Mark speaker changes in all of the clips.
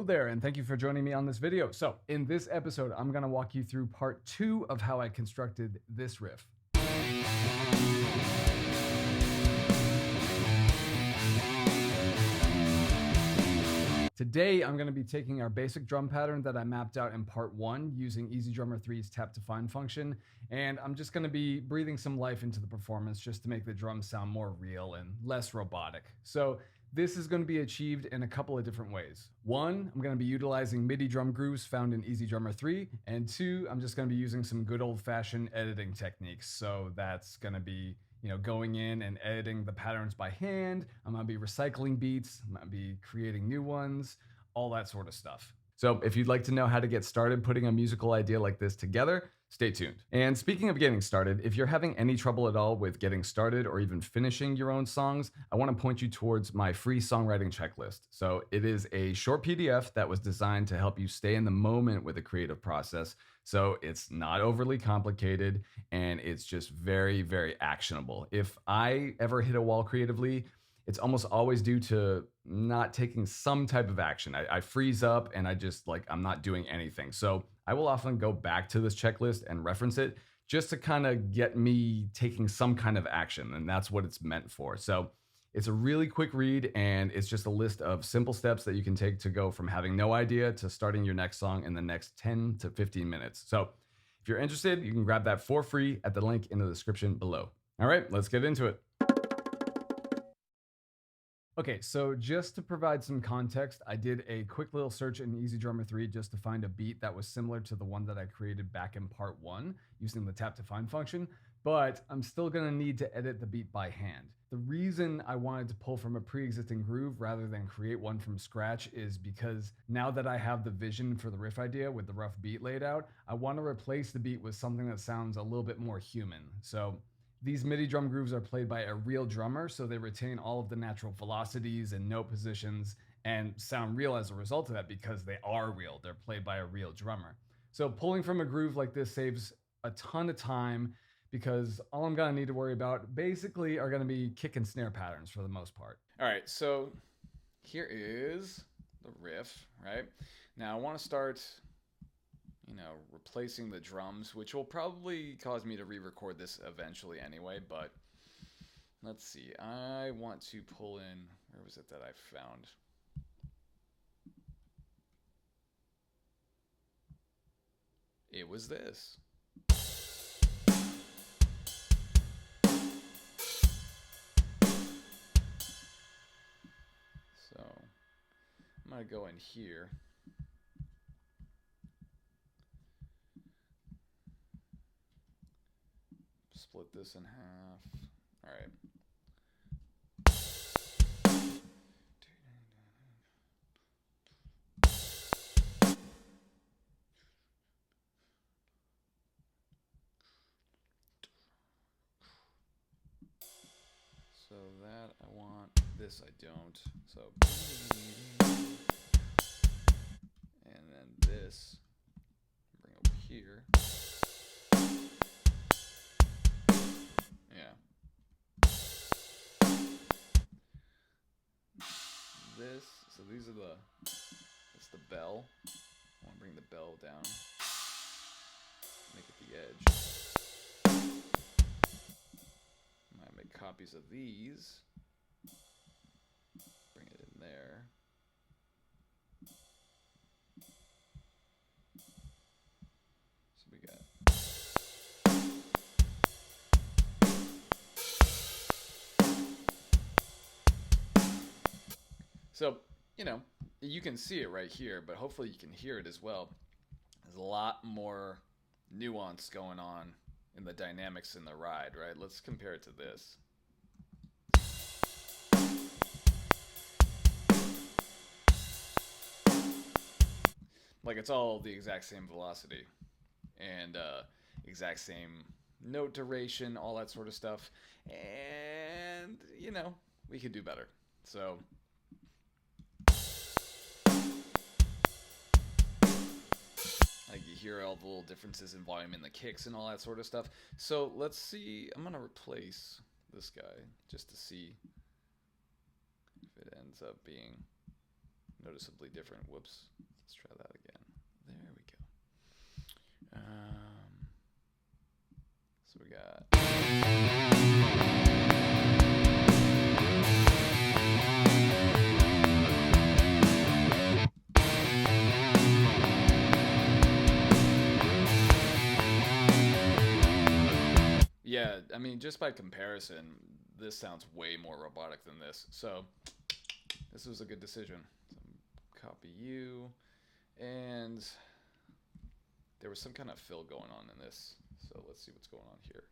Speaker 1: there, and thank you for joining me on this video. So in this episode, I'm going to walk you through part 2 of how I constructed this riff. Today, I'm going to be taking our basic drum pattern that I mapped out in part 1 using EZdrummer 3's tap to find function, and I'm just going to be breathing some life into the performance just to make the drums sound more real and less robotic. So this is going to be achieved in a couple of different ways. 1, I'm going to be utilizing MIDI drum grooves found in EZdrummer 3, and 2, I'm just going to be using some good old-fashioned editing techniques. So that's going to be going in and editing the patterns by hand. I'm gonna be recycling beats, I'm gonna be creating new ones, all that sort of stuff. So if you'd like to know how to get started putting a musical idea like this together, stay tuned. And speaking of getting started, if you're having any trouble at all with getting started or even finishing your own songs, I want to point you towards my free songwriting checklist. So it is a short PDF that was designed to help you stay in the moment with the creative process. So it's not overly complicated and it's just very, very actionable. If I ever hit a wall creatively, it's almost always due to not taking some type of action. I freeze up and I'm not doing anything. So I will often go back to this checklist and reference it just to kind of get me taking some kind of action. And that's what it's meant for. So it's a really quick read and it's just a list of simple steps that you can take to go from having no idea to starting your next song in the next 10 to 15 minutes. So if you're interested, you can grab that for free at the link in the description below. All right, let's get into it. Okay, so just to provide some context, I did a quick little search in EZdrummer 3 just to find a beat that was similar to the one that I created back in part 1 using the tap to find function, but I'm still gonna need to edit the beat by hand. The reason I wanted to pull from a pre-existing groove rather than create one from scratch is because now that I have the vision for the riff idea with the rough beat laid out, I want to replace the beat with something that sounds a little bit more human. So these MIDI drum grooves are played by a real drummer, so they retain all of the natural velocities and note positions and sound real as a result of that because they are real. They're played by a real drummer. So pulling from a groove like this saves a ton of time because all I'm gonna need to worry about basically are gonna be kick and snare patterns for the most part. All right, so here is the riff, right? Now I wanna start replacing the drums, which will probably cause me to re-record this eventually anyway, but let's see. I want to pull in, where was it that I found? It was this. So I'm gonna go in here. Split this in half. All right. So that I want, this I don't. So, and then this, bring over here. This, so these are that's the bell. I want to bring the bell down, make it the edge. I might make copies of these, bring it in there. So we got So, you can see it right here, but hopefully you can hear it as well. There's a lot more nuance going on in the dynamics in the ride, right? Let's compare it to this. Like it's all the exact same velocity and exact same note duration, all that sort of stuff. And, we could do better. So like you hear all the little differences in volume in the kicks and all that sort of stuff. So let's see. I'm going to replace this guy just to see if it ends up being
Speaker 2: noticeably different. Whoops. Let's try that again. There we go. So we got. Yeah, I mean, just by comparison, this sounds way more robotic than this. So this was a good decision. So copy you, and there was some kind of fill going on in this. So let's see what's going on here.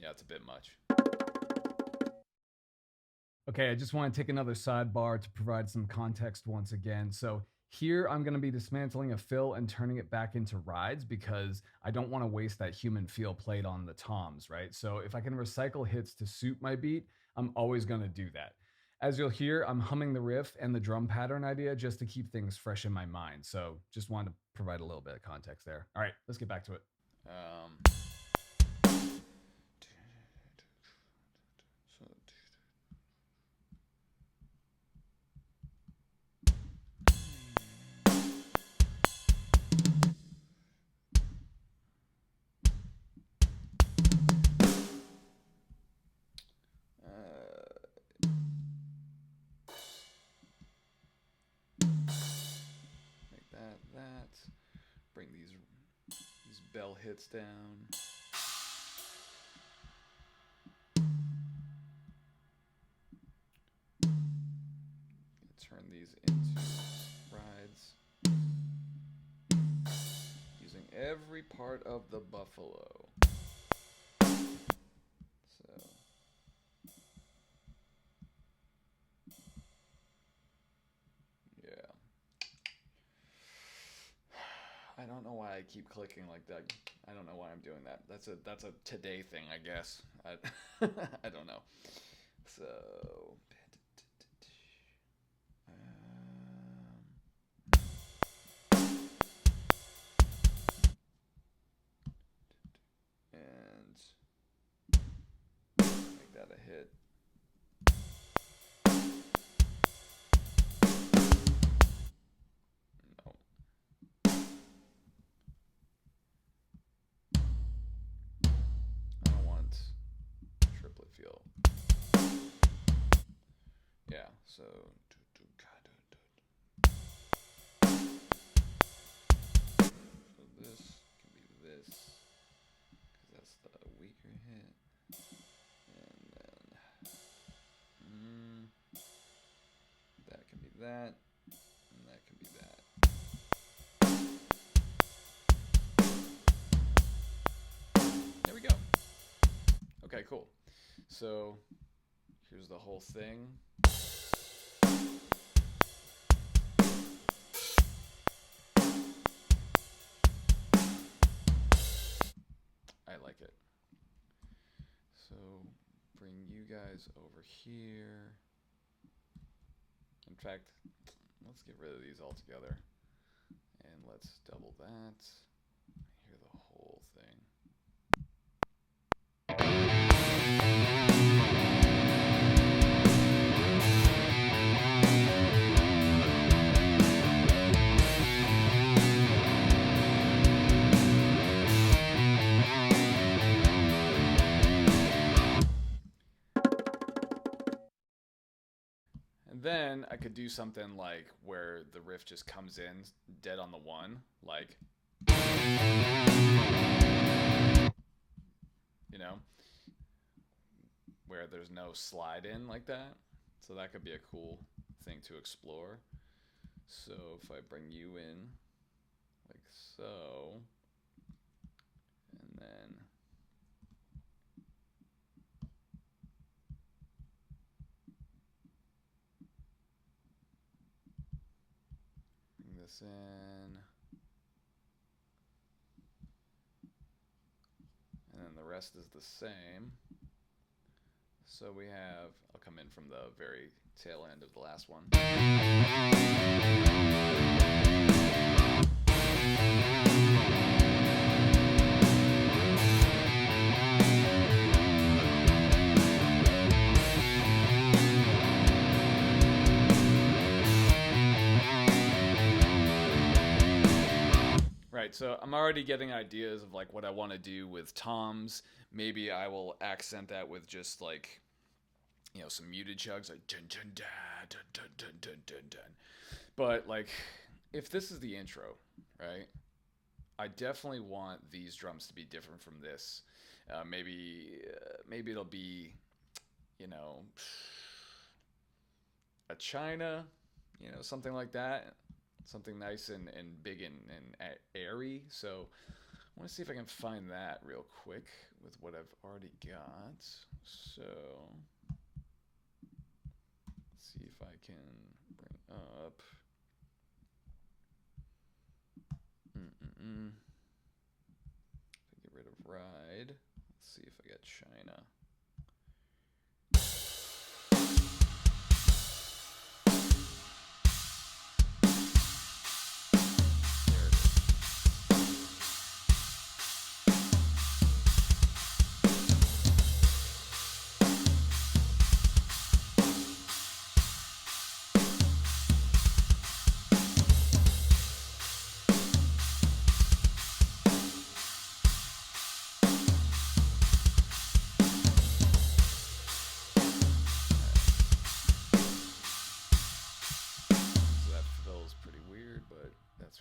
Speaker 2: Yeah, it's a bit much.
Speaker 1: Okay, I just want to take another sidebar to provide some context once again. So here I'm going to be dismantling a fill and turning it back into rides because I don't want to waste that human feel played on the toms, right? So if I can recycle hits to suit my beat, I'm always going to do that. As you'll hear, I'm humming the riff and the drum pattern idea just to keep things fresh in my mind. So just wanted to provide a little bit of context there. All right, let's get back to it.
Speaker 2: Bring these bell hits down. Turn these into rides using every part of the buffalo. So yeah. I don't know why I keep clicking like that. I don't know why I'm doing that. That's a today thing, I guess. I don't know. So and make that a hit. Yeah, so this can be this, because that's the weaker hit, and then that can be that, and that can be that. There we go. Okay, cool. So here's the whole thing. I like it. So bring you guys over here. In fact, let's get rid of these altogether. And let's double that. Hear the whole thing. Then I could do something like where the riff just comes in dead on the one, like, you know, where there's no slide in like that. So that could be a cool thing to explore. So if I bring you in like so, and then this in, and then the rest is the same. So we have, I'll come in from the very tail end of the last one. right, so I'm already getting ideas of like what I want to do with toms. Maybe I will accent that with just like, you know, some muted chugs like dun dun dun dun dun dun dun dun dun. But like, if this is the intro, right? I definitely want these drums to be different from this. Maybe it'll be, you know, a China, you know, something like that, something nice and big and airy. So I want to see if I can find that real quick with what I've already got. So let's see if I can bring up. Get rid of ride. Let's see if I got China.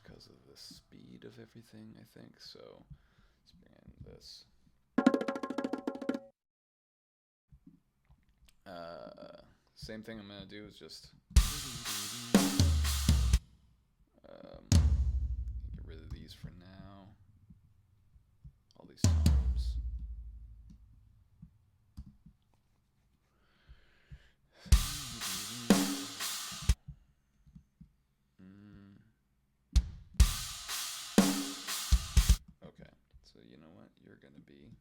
Speaker 2: Because of the speed of everything, I think. So let's bring in this. Same thing I'm gonna do is just get rid of these for now. All these toms. Okay, so you know what? You're gonna be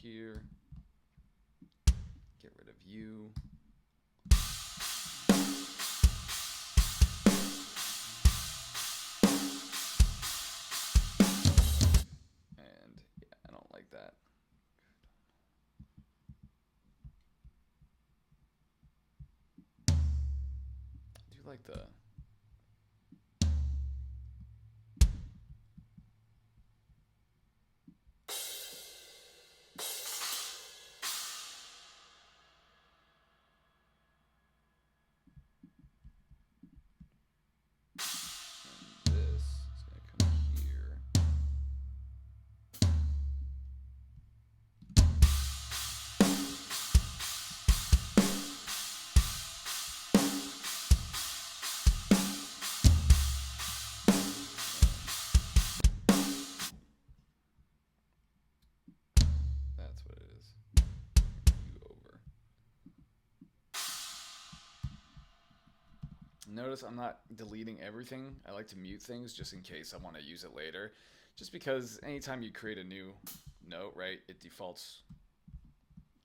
Speaker 2: here. Get rid of you. And yeah, I don't like that. I do like the notice I'm not deleting everything. I like to mute things just in case I want to use it later. Just because anytime you create a new note, right, it defaults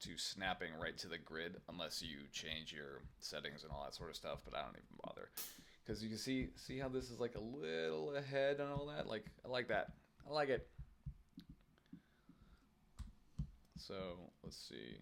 Speaker 2: to snapping right to the grid unless you change your settings and all that sort of stuff, but I don't even bother. Because you can see how this is like a little ahead and all that? Like, I like that. I like it. So, let's see.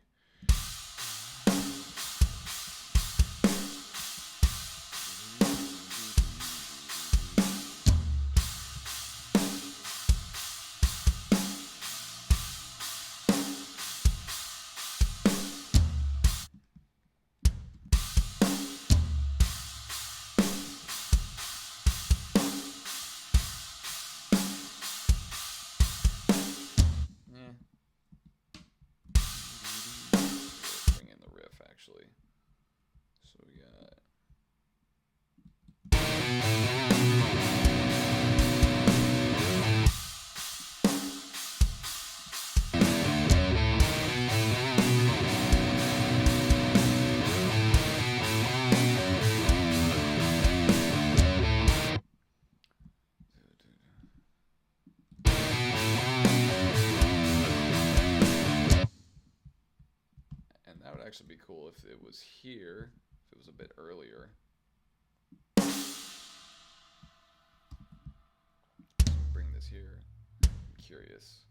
Speaker 2: actually be cool if it was here, if it was a bit earlier. Bring this here. I'm curious.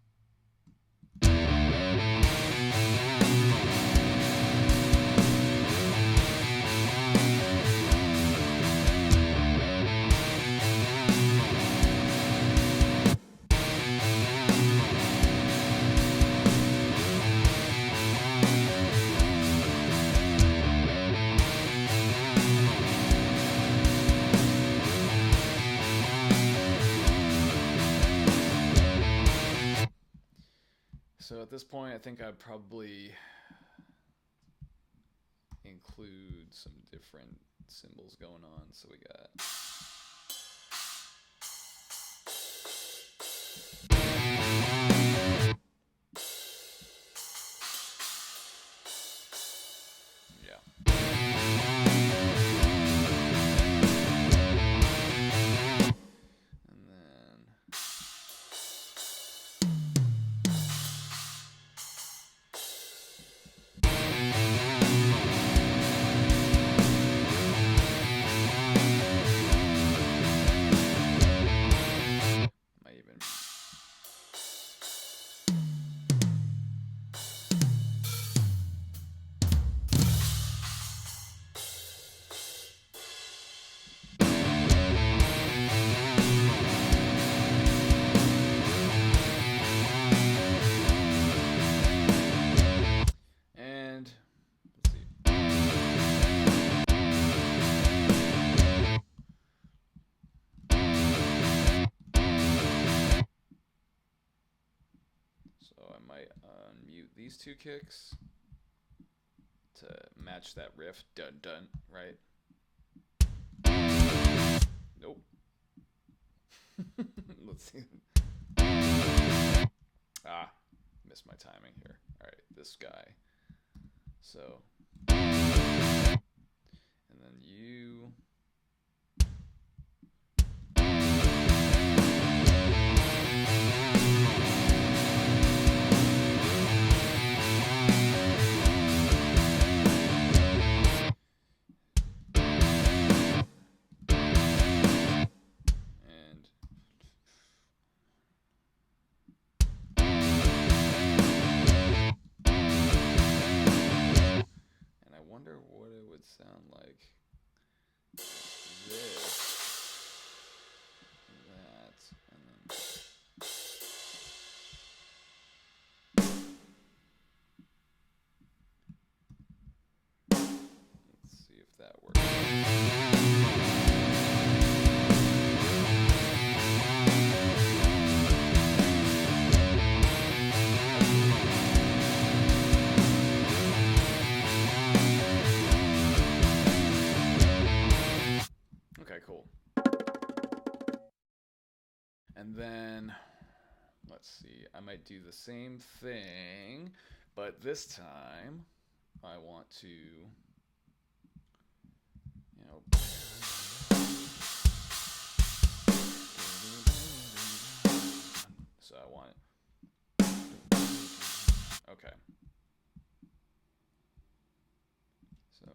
Speaker 2: So at this point, I think I'd probably include some different cymbals going on. So we got these two kicks to match that riff. Dun dun, right? Nope. Let's see. Missed my timing here. All right, this guy. So, and then you. Sound like this, that, and then let's see if that works. Cool. And then let's see, I might do the same thing, but this time I want to, you know, so I want it. Okay. So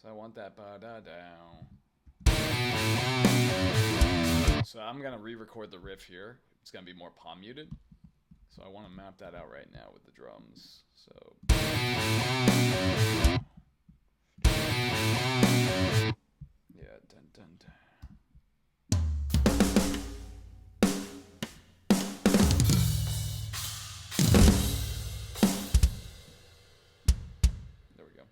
Speaker 2: I want that ba-da down. So I'm gonna re-record the riff here. It's gonna be more palm muted. So I want to map that out right now with the drums. So yeah, dun dun dun. There we go.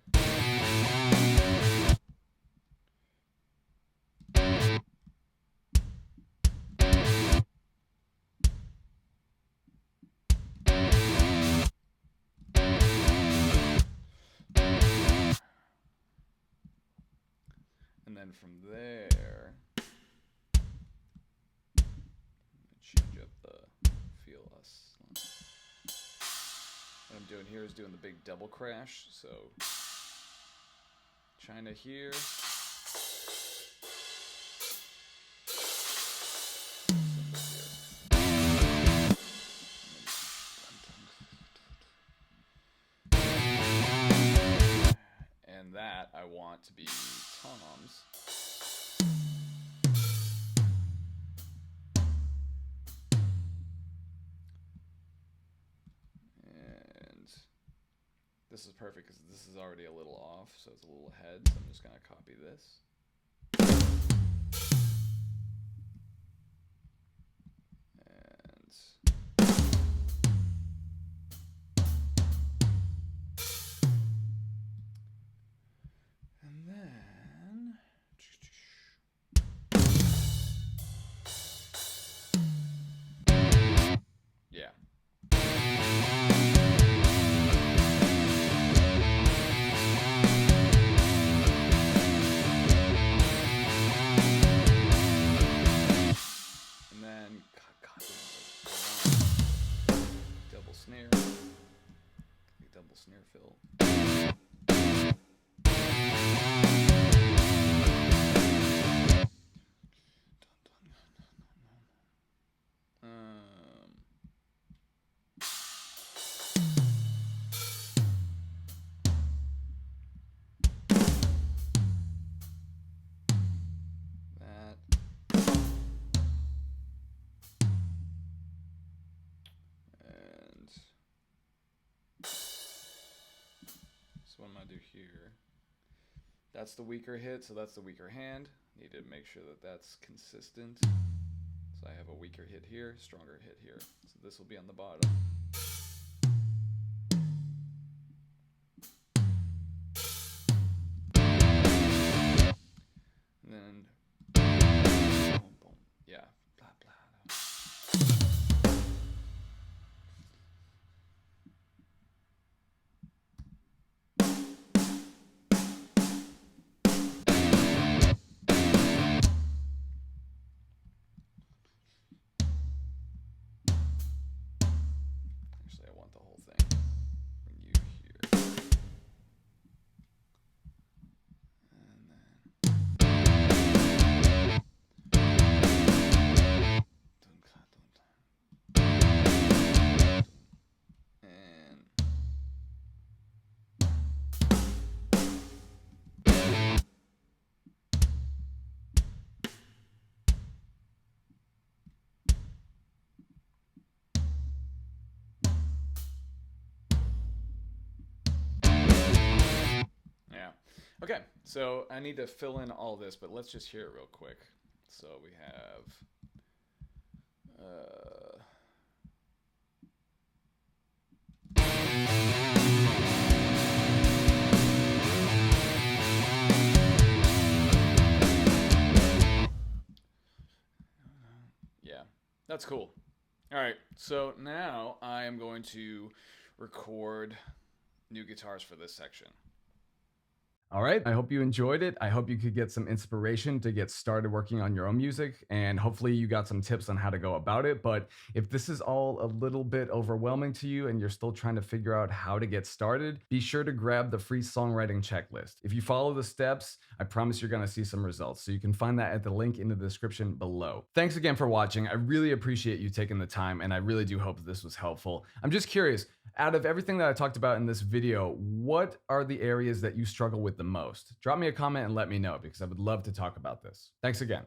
Speaker 2: And then from there, change up the feel us. What I'm doing here is doing the big double crash. So China here. to be toms. And this is perfect because this is already a little off, so it's a little ahead. So I'm just going to copy this. And then yeah. And then double snare, double snare fill. So what I'm going to do here, that's the weaker hit, so that's the weaker hand. Need to make sure that that's consistent. So I have a weaker hit here, stronger hit here. So this will be on the bottom. And then, boom, boom. Yeah, blah, blah. Actually, I want the whole thing. Bring you here. And yeah. Okay, so I need to fill in all this, but let's just hear it real quick. So we have yeah, that's cool. All right, so now I am going to record new guitars for this section.
Speaker 1: All right, I hope you enjoyed it. I hope you could get some inspiration to get started working on your own music, and hopefully you got some tips on how to go about it. But if this is all a little bit overwhelming to you and you're still trying to figure out how to get started, be sure to grab the free songwriting checklist. If you follow the steps, I promise you're gonna see some results. So you can find that at the link in the description below. Thanks again for watching. I really appreciate you taking the time, and I really do hope this was helpful. I'm just curious, out of everything that I talked about in this video, what are the areas that you struggle with the most? Drop me a comment and let me know, because I would love to talk about this. Thanks again.